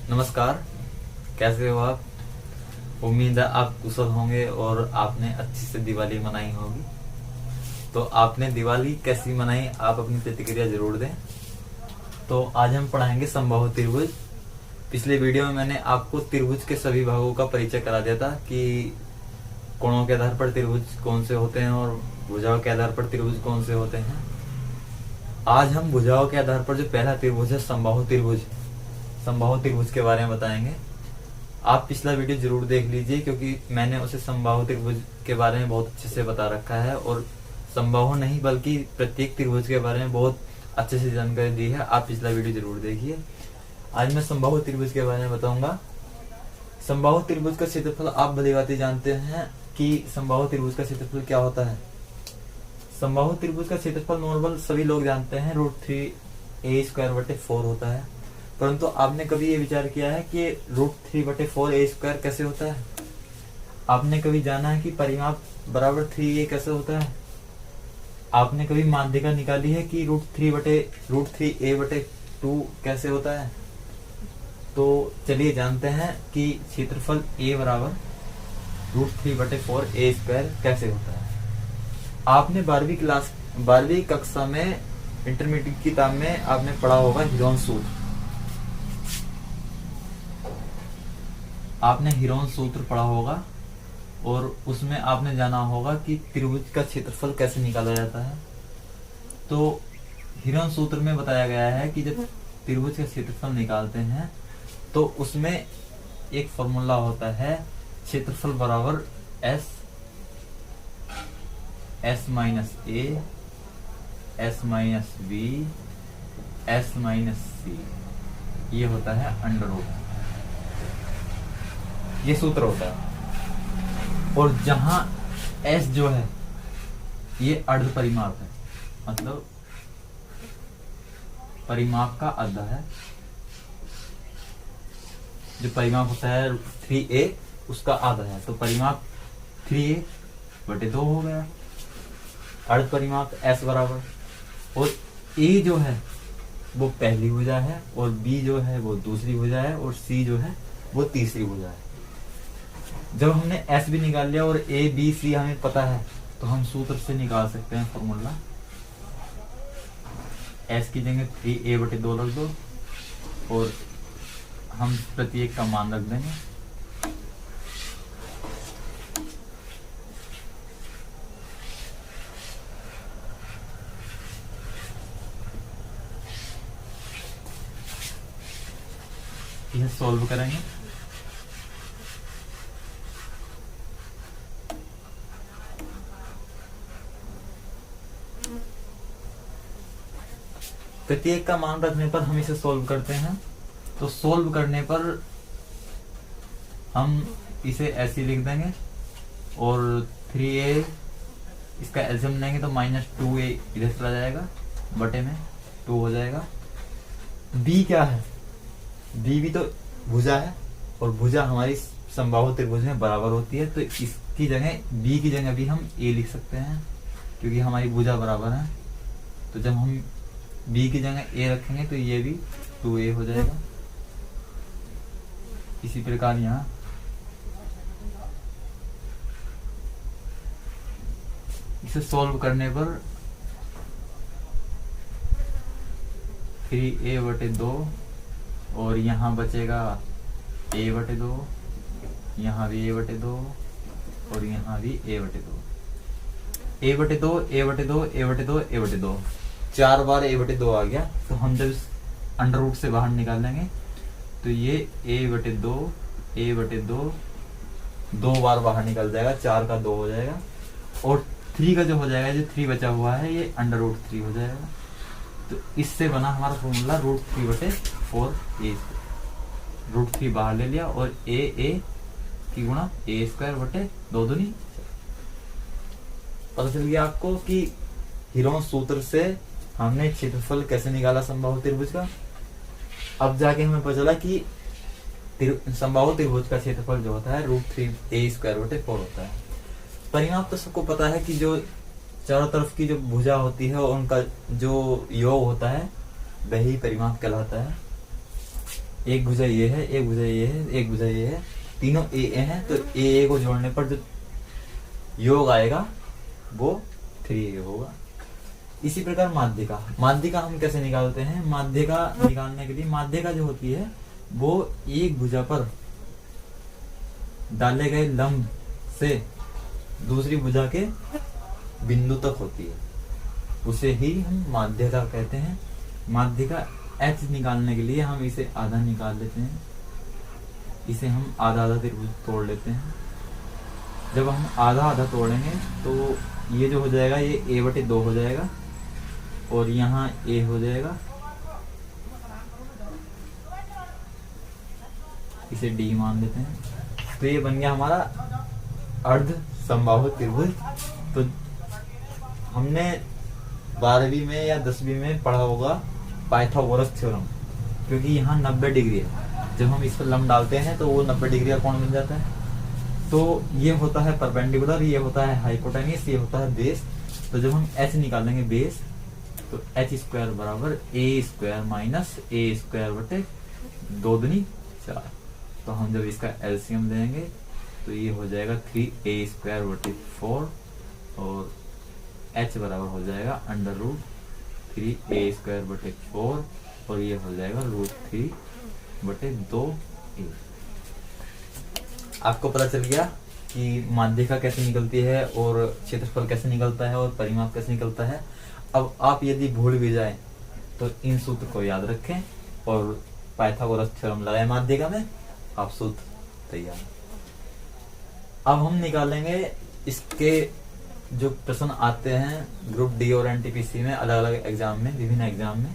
नमस्कार, कैसे हो आप? उम्मीद है आप कुशल होंगे और आपने अच्छी से दिवाली मनाई होगी। तो आपने दिवाली कैसी मनाई, आप अपनी प्रतिक्रिया जरूर दें। तो आज हम पढ़ाएंगे समबाहु त्रिभुज। पिछले वीडियो में मैंने आपको त्रिभुज के सभी भागों का परिचय करा दिया था कि कोणों के आधार पर त्रिभुज कौन से होते हैं और भुजाओं के आधार पर त्रिभुज कौन से होते हैं। आज हम भुजाओं के आधार पर जो पहला त्रिभुज है समबाहु त्रिभुज के बारे में बताएंगे। आप पिछला वीडियो जरूर देख लीजिए क्योंकि मैंने उसे समबाहु त्रिभुज के बारे में बहुत अच्छे से बता रखा है और समबाहु नहीं बल्कि प्रत्येक त्रिभुज के बारे में बहुत अच्छे से जानकारी दी है। आप पिछला वीडियो जरूर देखिए। आज मैं समबाहु त्रिभुज के बारे में बताऊंगा। समबाहु त्रिभुज का क्षेत्रफल आप भलीभांति जानते हैं कि समबाहु त्रिभुज का क्षेत्रफल क्या होता है। समबाहु त्रिभुज का क्षेत्रफल नॉर्मल सभी लोग जानते हैं √3a² 4 होता है, परंतु आपने कभी ये विचार किया है कि √3/4a² कैसे होता है? आपने कभी जाना है कि परिमाप बराबर 3a कैसे होता है? आपने कभी माध्यिका निकाली है कि √3a/2 कैसे होता है? तो चलिए जानते हैं कि क्षेत्रफल a बराबर √3/4a² कैसे होता है। आपने 12वीं कक्षा में इंटरमीडिएट किताब में आपने पढ़ा होगा हीरोन सूत्र। आपने हीरोन सूत्र पढ़ा होगा और उसमें आपने जाना होगा कि त्रिभुज का क्षेत्रफल कैसे निकाला जाता है। तो हीरोन सूत्र में बताया गया है कि जब त्रिभुज का क्षेत्रफल निकालते हैं तो उसमें एक फॉर्मूला होता है, क्षेत्रफल बराबर S - a S - b S - c, ये होता है √ ये सूत्र होता है। और जहां S जो है ये अर्ध परिमाप है, मतलब परिमाप का आधा है। जो परिमाप होता है 3a उसका आधा है, तो परिमाप 3a/2 हो गया। अर्ध परिमाप S बराबर, और A जो है वो पहली भुजा है और B जो है वो दूसरी भुजा है और C जो है वो तीसरी भुजा है। जब हमने S भी निकाल लिया और A B C हमें पता है तो हम सूत्र से निकाल सकते हैं फॉर्मूला। S की जगह 3a/2 रख दो और हम प्रत्येक का मान रख देंगे। यह सॉल्व करेंगे। प्रत्येक का मान रखने पर हम इसे सॉल्व करते हैं। तो सॉल्व करने पर हम इसे ऐसे लिख देंगे और 3a इसका एल्सियम लेंगे तो -2a इधर चला जाएगा, बटे में 2 हो जाएगा। b क्या है? b भी तो भुजा है और भुजा हमारी समबाहु त्रिभुज में बराबर होती है, तो इसकी जगह b की जगह भी हम a लिख सकते हैं क्योंकि हमारी भुजा बराबर है। तो जब हम b की जगह a रखेंगे तो ये भी 2a हो जाएगा। इसी प्रकार यहाँ इसे सॉल्व करने पर 3a/2 और यहाँ बचेगा a/2, यहाँ भी a/2 और यहाँ भी a/2, a/2 4 बार a/2 आ गया। तो हम जब इस अंडर से बाहर निकालेंगे तो ये a/2 2 बार बाहर निकल जाएगा, 4 का 2 हो जाएगा और 3 का जो हो जाएगा, जो 3 बचा हुआ है ये √3 हो जाएगा। तो इससे बना हमारा फॉर्मूला √3/4a²। √3 बाहर ले लिया और a की गुणा a²/2 दूनी। पता चल गया आपको कि हीरोन सूत्र से हमने क्षेत्रफल कैसे निकाला समबाहु त्रिभुज का। अब जाके हमें पता चला कि समबाहु त्रिभुज का क्षेत्रफल जो होता है √3a² 4 होता है। परिमाप तो सबको पता है कि जो चारों तरफ की जो भुजा होती है उनका जो योग होता है वही परिमाप कहलाता है। एक भुजा ये है, एक भुजा ये है, एक भुजा ये है, तीनों ए हैं, तो ए को जोड़ने पर जो योग आएगा वो 3a होगा। इसी प्रकार माध्यिका, माध्यिका हम कैसे निकालते हैं? माध्यिका निकालने के लिए माध्यिका जो होती है वो एक भुजा पर डाले गए लंब से दूसरी भुजा के बिंदु तक होती है, उसे ही हम माध्यिका कहते हैं। माध्यिका h निकालने के लिए हम इसे आधा निकाल लेते हैं, इसे हम आधा आधा त्रिभुज तोड़ लेते हैं। जब हम आधा आधा तोड़ेंगे तो ये जो हो जाएगा ये a/2 हो जाएगा और यहाँ a हो जाएगा, इसे d मान लेते हैं। तो ये बन गया हमारा अर्ध समबाहु त्रिभुज। तो हमने 12वीं में या 10वीं में पढ़ा होगा पाइथागोरस थ्योरम, क्योंकि यहाँ 90 डिग्री है, जब हम इस पर लंब डालते हैं तो वो 90 डिग्री का कोण बन जाता है। तो ये होता है परपेंडिकुलर, ये होता है हाइपोटेन्यूस, ये होता है बेस। तो जब हम h निकालेंगे बेस, तो h² बराबर a² माइनस a² बटे 2 दूनी 4। तो हम जब इसका एलसीएम लेंगे तो ये हो जाएगा 3a² बटे 4 और h बराबर हो जाएगा √3a² बटे 4 और ये हो जाएगा √3 बटे 2a। आपको पता चल गया कि माध्यिका कैसे निकलती है और क्षेत्रफल कैसे निकलता है और परिमाप कैसे निकलता है। अब आप यदि भूल भी जाए तो इन सूत्र को याद रखें और पाइथागोरस थ्योरम लगाए माध्यिका में, आप सूत्र तैयार। अब हम निकालेंगे इसके जो प्रश्न आते हैं ग्रुप डी और एनटीपीसी में, अलग अलग एग्जाम में, विभिन्न एग्जाम में,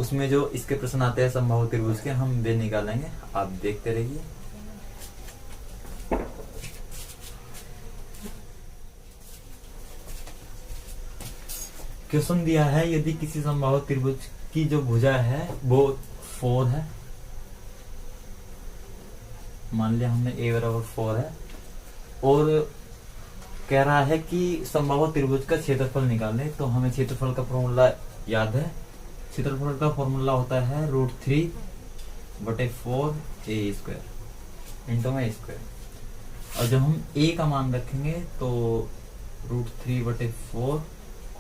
उसमें जो इसके प्रश्न आते हैं समबाहु त्रिभुज के, हम वे निकालेंगे। आप देखते रहिए। क्वेश्चन दिया है यदि किसी समबाहु त्रिभुज की जो भुजा है वो 4 है, मान लिया हमने a बराबर 4 है, और कह रहा है कि समबाहु त्रिभुज का क्षेत्रफल निकालें। तो हमें क्षेत्रफल का फॉर्मूला याद है। क्षेत्रफल का फॉर्मूला होता है √3 बटे 4a² इंटू में a²। और जब हम a का मान रखेंगे तो √3 बटे 4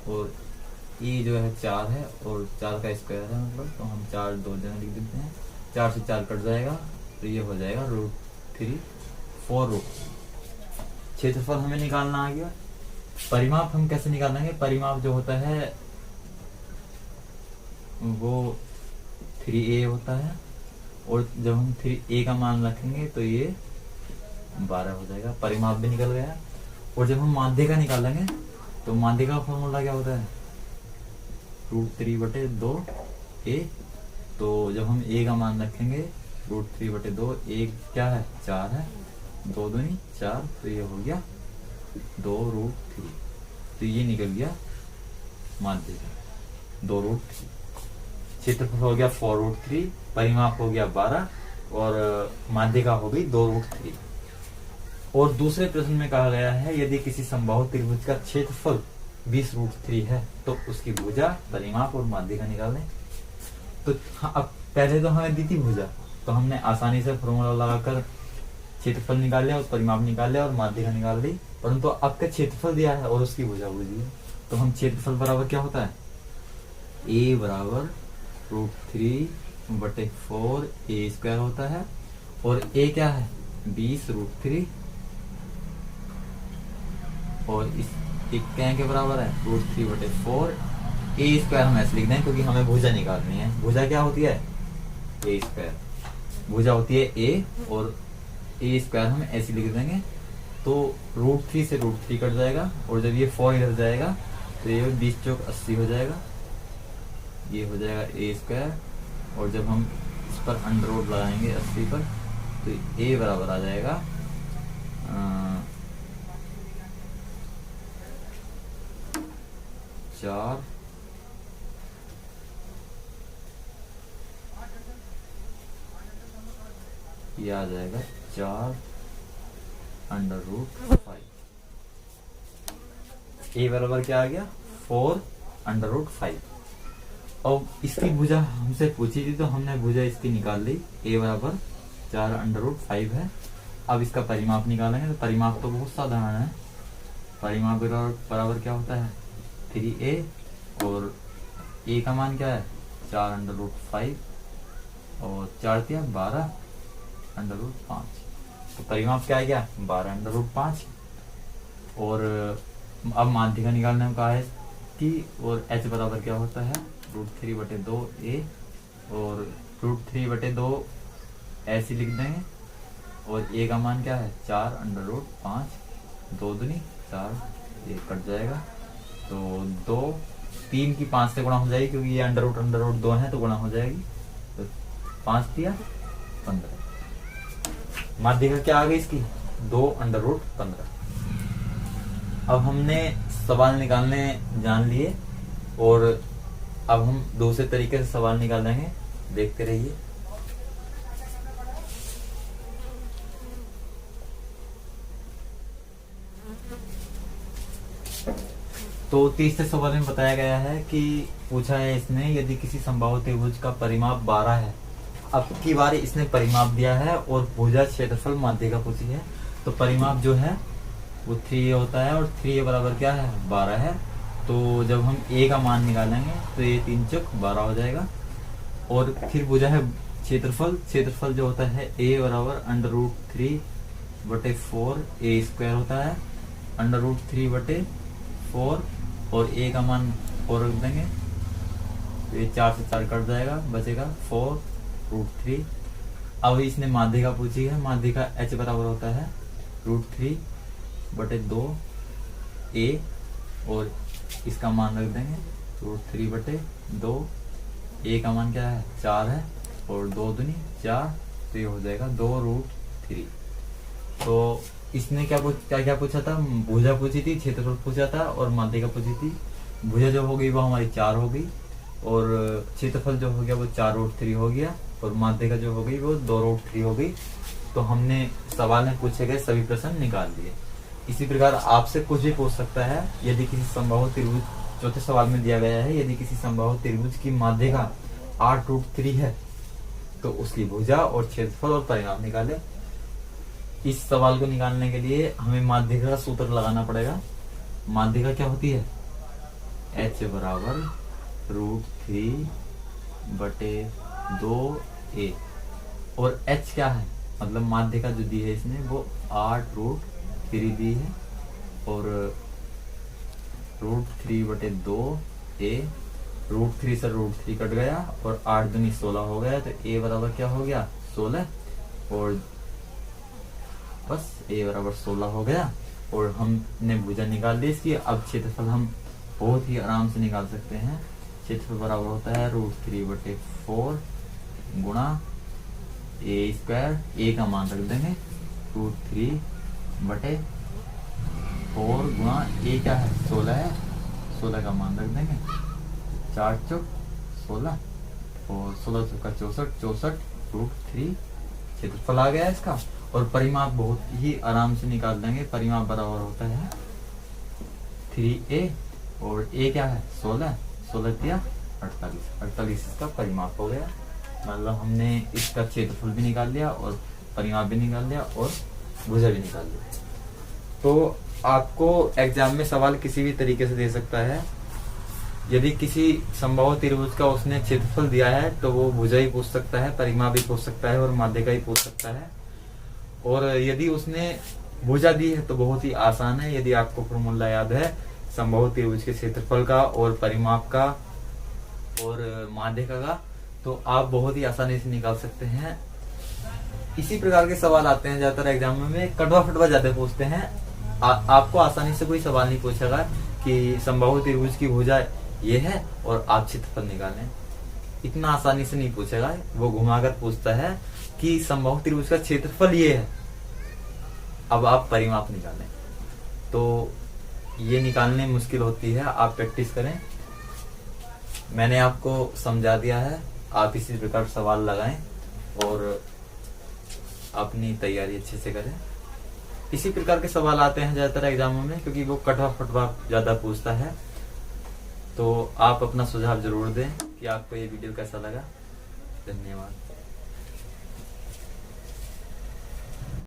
और e जो है 4 है और 4 का स्क्वायर है, मतलब तो हम 4 2 जगह लिख देते हैं, 4 से 4 कट जाएगा तो ये हो जाएगा √3 4 क्षेत्रफल हमें निकालना आ गया। परिमाप हम कैसे निकालेंगे? परिमाप जो होता है वो 3a होता है और जब हम 3a का मान रखेंगे तो ये 12 हो जाएगा, परिमाप भी निकल गया। और जब हम माध्यिका निकालेंगे तो माध्यिका का फॉर्मूला क्या होता है? √3 बटे 2a। तो जब हम a का मान रखेंगे √3 बटे 2, a क्या है? 4 है, 2 दूनी 4, तो ये हो गया 2√3। तो ये निकल गया माध्यिका 2√3। क्षेत्रफल हो गया 4√3, परिमाप हो गया 12 और माध्यिका हो गई 2√3। और दूसरे प्रश्न में कहा गया है यदि किसी समबाहु त्रिभुज का क्षेत्रफल 20√3 है तो उसकी भुजा, परिमाप और माध्यिका निकालें। तो अब पहले तो हमें दी थी भुजा, तो हमने आसानी से फॉर्मूला लगाकर क्षेत्रफल निकाल लिया और परिमाप निकाल लिया और माध्यिका निकाल ली। परंतु आपका क्षेत्रफल दिया है और उसकी भुजा बुझी है, तो हम क्षेत्रफल बराबर क्या होता है? a बराबर √3 बटे 4a² होता है और a क्या है? 20√3 और इस एक क्या के बराबर है? √3 बटे 4 a² हम ऐसे लिख दें क्योंकि हमें भुजा निकालनी है। भुजा क्या होती है? a²। भुजा होती है a और a² हम ऐसे लिख देंगे। तो √3 से √3 कट जाएगा और जब ये 4 इधर जाएगा तो ये 20 चौक 80 हो जाएगा, ये हो जाएगा a²। और जब हम इस पर अंडर रूट लगाएंगे 80 पर तो a बराबर आ जाएगा 4 ये आ जाएगा 4√5। a बराबर क्या आ गया? 4√5। और इसकी भुजा हमसे पूछी थी तो हमने भुजा इसकी निकाल ली, a बराबर 4√5 है। अब इसका परिमाप निकालेंगे तो परिमाप तो बहुत साधारण है। परिमाप बराबर क्या होता है 3a और a का मान क्या है 4√5 और 4 दिया 12√5। तो परिमाप क्या है क्या 12√5। और अब माध्यिका निकालने में कहा है कि और h बराबर क्या होता है √3/2a और √3/2 ऐसे लिख देंगे और a का मान क्या है 4√5, 2 दूनी 4, ये कट जाएगा तो 2 3 की 5 से गुणा हो जाएगी क्योंकि ये अंडर रूट 2 है तो गुणा हो जाएगी, तो 5 दिया 15। माध्यिका क्या आ गई इसकी 2√15। अब हमने सवाल निकालने जान लिए और अब हम दूसरे तरीके से सवाल निकालेंगे, देखते रहिए। तो तीसरे सवाल में बताया गया है कि पूछा है इसने यदि किसी समबाहु त्रिभुज का परिमाप 12 है, अब की बार इसने परिमाप दिया है और भुजा क्षेत्रफल माध्यिका पूछी है, तो परिमाप जो है वो 3a होता है और 3a बराबर क्या है 12 है। तो जब हम a का मान निकालेंगे तो ये 3 चौक 12 हो जाएगा। और फिर भुजा है क्षेत्रफल जो होता है a बराबर √3/4 a² होता है, √3/4 और a का मान 4 रख देंगे तो ये 4 से 4 कट जाएगा, बचेगा 4√3। अब इसने माध्यिका पूछी है, माध्यिका h बराबर होता है √3/2a और इसका मान रख देंगे √3/2, a का मान क्या है 4 है और 2 दूनी 4, तो ये हो जाएगा 2√3। तो इसने क्या पूछा था, भुजा पूछी थी, क्षेत्रफल पूछा था और माध्यिका पूछी थी। भुजा जो हो गई वो हमारी 4 हो गई और क्षेत्रफल जो हो गया वो 4√3 हो गया और माध्यिका जो हो गई वो 2√3 हो गई। तो हमने सवाल में पूछे गए सभी प्रश्न निकाल लिए। इसी प्रकार आपसे कुछ भी पूछ सकता है। यदि किसी समबाहु त्रिभुज, चौथे सवाल में दिया गया है यदि किसी समबाहु त्रिभुज की माध्यिका 8√3 है तो उसकी भुजा और क्षेत्रफल और परिमाप निकाले। इस सवाल को निकालने के लिए हमें माध्यिका का सूत्र लगाना पड़ेगा। माध्यिका क्या होती है h बराबर √3/2a और h क्या है, मतलब माध्यिका जो दी है इसने वो 8√3 दी है और √3/2a, √3 से √3 कट गया और 8 दूनी 16 हो गया, तो a बराबर क्या हो गया 16 और बस a बराबर 16 हो गया और हमने भुजा निकाल ली इसकी। अब क्षेत्रफल हम बहुत ही आराम से निकाल सकते हैं। क्षेत्रफल बराबर होता है √3/4 गुणा a², a का मान रख देंगे √3/4 गुणा a क्या है 16 है, 16 का मान रख देंगे 4 चौक 16 और 16 चौका 64 √3 क्षेत्रफल आ गया इसका। और परिमाप बहुत ही आराम से निकाल देंगे। परिमाप बराबर होता है 3a और a क्या है 16 दिया 48 इसका परिमाप हो गया। मतलब हमने इसका क्षेत्रफल भी निकाल लिया और परिमाप भी निकाल लिया और भुजा भी निकाल लिया। तो आपको एग्जाम में सवाल किसी भी तरीके से दे सकता है। यदि किसी समबाहु त्रिभुज का उसने क्षेत्रफल दिया है तो वो भुजा ही पूछ सकता है, परिमाप भी पूछ सकता है और माध्यिका ही पूछ सकता है। और यदि उसने भुजा दी है तो बहुत ही आसान है। यदि आपको फॉर्मूला याद है समबाहु त्रिभुज के क्षेत्रफल का और परिमाप का और माध्यिका का, तो आप बहुत ही आसानी से निकाल सकते हैं। इसी प्रकार के सवाल आते हैं ज्यादातर एग्जाम में, कटवा फटवा ज्यादा पूछते हैं। आपको आसानी से कोई सवाल नहीं पूछेगा कि समबाहु त्रिभुज की भुजा ये है और आप क्षेत्रफल निकालें, इतना आसानी से नहीं पूछेगा। वो घुमाकर पूछता है कि समबाहु त्रिभुज का क्षेत्रफल ये है, अब आप परिमाप निकालें। तो ये निकालने मुश्किल होती है, आप प्रैक्टिस करें। मैंने आपको समझा दिया है, आप इसी प्रकार सवाल लगाएं और अपनी तैयारी अच्छे से करें। इसी प्रकार के सवाल आते हैं ज्यादातर एग्जामों में क्योंकि वो कटवा फटवा ज्यादा पूछता है। तो आप अपना सुझाव जरूर दें कि आपको ये वीडियो कैसा लगा। धन्यवाद।